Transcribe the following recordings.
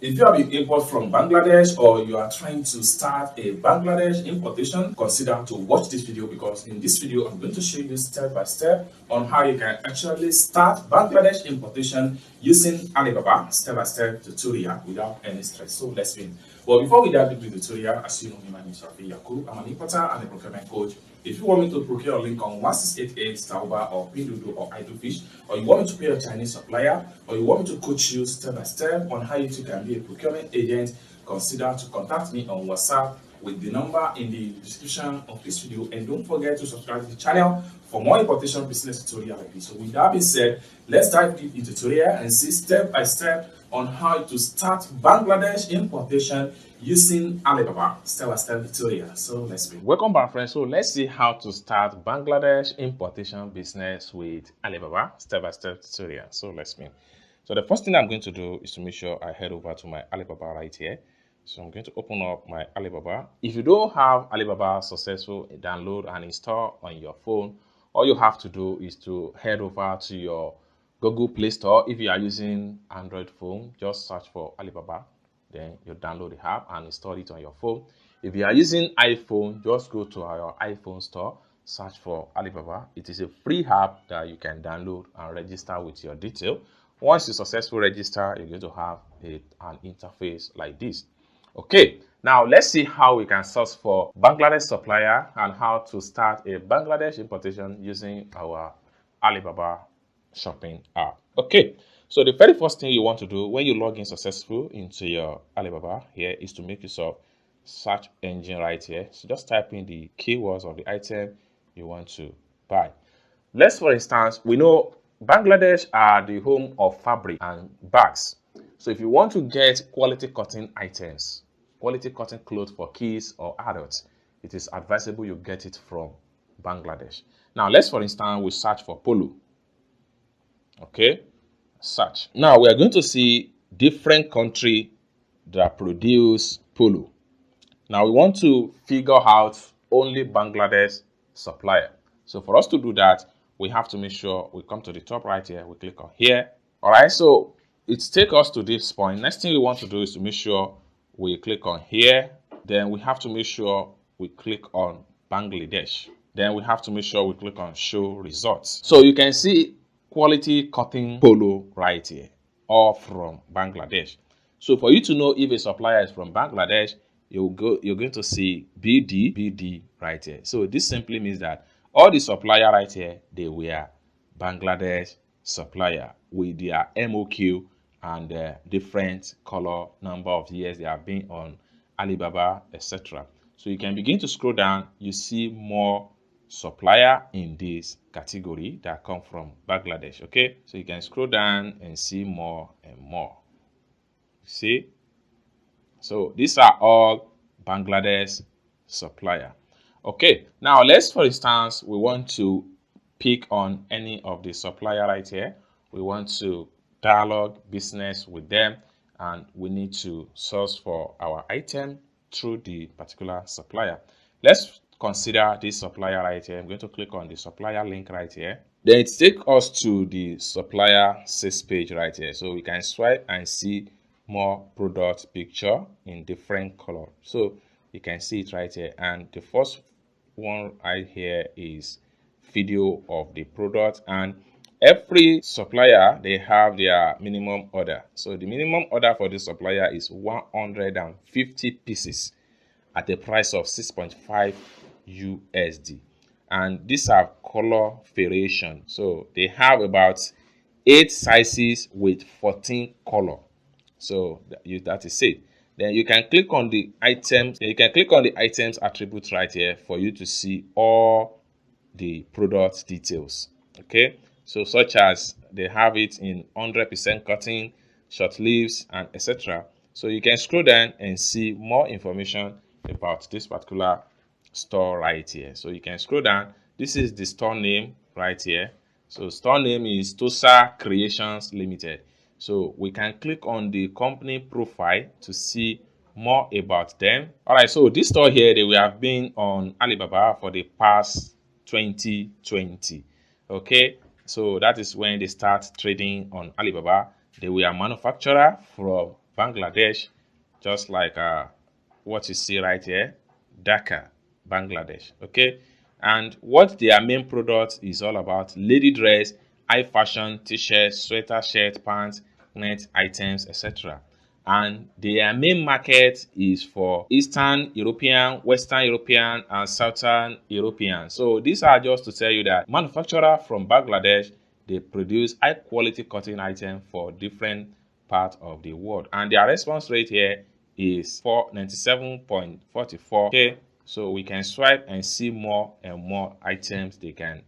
If you have an import from Bangladesh or you are trying to start a Bangladesh importation, consider to watch this video, because in this video I'm going to show you step by step on how you can actually start Bangladesh importation using Alibaba step-by-step tutorial without any stress. So let's begin. But before we dive into the tutorial, as you know me, my name is Rafi Yaku. I'm an importer and a procurement coach. If you want me to procure a link on 1688 Tauba or Pinduoduo or Idlefish, or you want me to pay a Chinese supplier, or you want me to coach you step by step on how you too can be a procurement agent, consider to contact me on WhatsApp with the number in the description of this video. And don't forget to subscribe to the channel for more importation business tutorial like this. So with that being said, let's dive deep into tutorial and see step by step on how to start Bangladesh importation using Alibaba step-by-step tutorial. So let's begin. Welcome back, friends. So let's see how to start Bangladesh importation business with Alibaba step-by-step tutorial. So let's begin. So the first thing I'm going to do is to make sure I head over to my Alibaba right here. So I'm going to open up my Alibaba. If you don't have Alibaba successful, download and install on your phone, all you have to do is to head over to your Google Play Store. If you are using Android phone, just search for Alibaba. Then you download the app and install it on your phone. If you are using iPhone, just go to our iPhone store, search for Alibaba. It is a free app that you can download and register with your detail. Once you successfully register, you're going to have an interface like this. Okay, now let's see how we can search for Bangladesh supplier and how to start a Bangladesh importation using our Alibaba shopping app. Okay, so the very first thing you want to do when you log in successful into your Alibaba here is to make yourself search engine right here. So just type in the keywords of the item you want to buy. Let's, for instance, we know Bangladesh are the home of fabric and bags. So if you want to get quality cotton items, quality cotton clothes for kids or adults, it is advisable you get it from Bangladesh. Now let's, for instance, we search for polo. Okay, search. Now we are going to see different countries that produce polo. Now we want to figure out only Bangladesh supplier. So for us to do that, we have to make sure we come to the top right here. We click on here. All right, so it takes us to this point. Next thing we want to do is to make sure we click on here. Then we have to make sure we click on Bangladesh. Then we have to make sure we click on show results. So you can see quality cotton polo right here, all from Bangladesh. So for you to know if a supplier is from Bangladesh, you're going to see BD right here. So this simply means that all the supplier right here, they were Bangladesh supplier with their MOQ and different color, number of years they have been on Alibaba, etc. So you can begin to scroll down. You see more supplier in this category that come from Bangladesh. Okay, so you can scroll down and see more and more. See, so these are all Bangladesh supplier. Okay, now let's, for instance, we want to pick on any of the supplier right here. We want to dialogue business with them, and we need to source for our item through the particular supplier. Let's consider this supplier right here. I'm going to click on the supplier link right here. Then it takes us to the supplier sales page right here. So we can swipe and see more product picture in different color. So you can see it right here. And the first one right here is video of the product, and every supplier, they have their minimum order. So the minimum order for this supplier is 150 pieces at a price of 6.5 USD. And these are color variation. So they have about 8 sizes with 14 color. So that is it. Then you can click on the items. You can click on the items attribute right here for you to see all the product details. Okay, so such as they have it in 100% cotton, short sleeves, and etc. So you can scroll down and see more information about this particular store right here. So you can scroll down. This is the store name right here. So store name is Tosa Creations Limited. So we can click on the company profile to see more about them. All right, so this store here, they have been on Alibaba for the past 2020. Okay, so that is when they start trading on Alibaba. They were a manufacturer from Bangladesh, just like what you see right here, Dhaka, Bangladesh. Okay, and what their main product is all about: lady dress, high fashion, t-shirts, sweater, shirt, pants, net items, etc. And their main market is for Eastern European, Western European, and Southern European. So these are just to tell you that manufacturer from Bangladesh, they produce high quality cotton items for different parts of the world, and their response rate here is 497.44. Okay, so we can swipe and see more and more items they can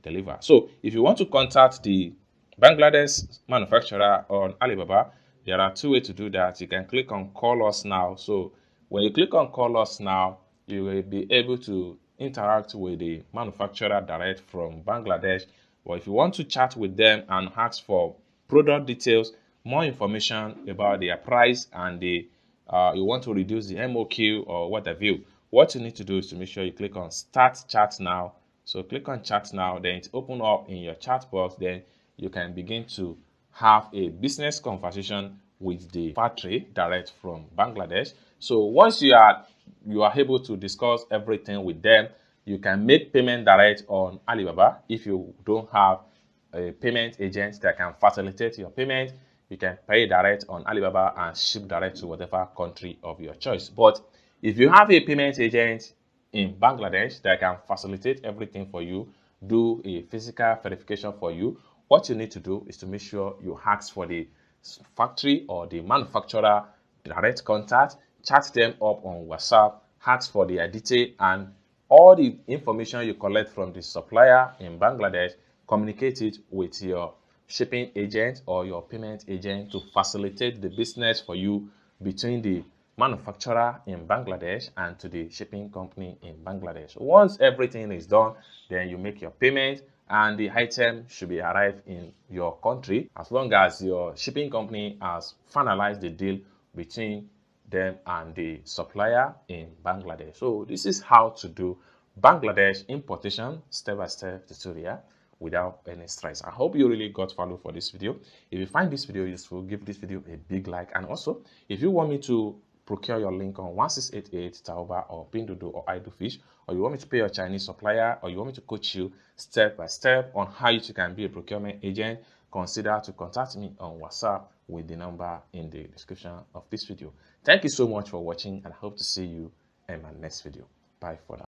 deliver. So if you want to contact the Bangladesh manufacturer on Alibaba, there are two ways to do that. You can click on call us now. So when you click on call us now, you will be able to interact with the manufacturer direct from Bangladesh. Or if you want to chat with them and ask for product details, more information about their price, and you want to reduce the MOQ or what have you, what you need to do is to make sure you click on start chat now. So click on chat now, then it open up in your chat box. Then you can begin to have a business conversation with the factory direct from Bangladesh. So once you are able to discuss everything with them, you can make payment direct on Alibaba. If you don't have a payment agent that can facilitate your payment, you can pay direct on Alibaba and ship direct to whatever country of your choice. But if you have a payment agent in Bangladesh that can facilitate everything for you, do a physical verification for you, what you need to do is to make sure you ask for the factory or the manufacturer direct contact, chat them up on WhatsApp, ask for their detail, and all the information you collect from the supplier in Bangladesh, communicate it with your shipping agent or your payment agent to facilitate the business for you between the manufacturer in Bangladesh and to the shipping company in Bangladesh. Once everything is done, then you make your payment and the item should be arrived in your country as long as your shipping company has finalized the deal between them and the supplier in Bangladesh. So this is how to do Bangladesh importation step-by-step tutorial without any stress. I hope you really got value for this video. If you find this video useful, give this video a big like, and also if you want me to procure your link on 1688 Taoba or Pinduoduo or Idlefish, or you want me to pay your Chinese supplier, or you want me to coach you step by step on how you can be a procurement agent, consider to contact me on WhatsApp with the number in the description of this video. Thank you so much for watching, and I hope to see you in my next video. Bye for now.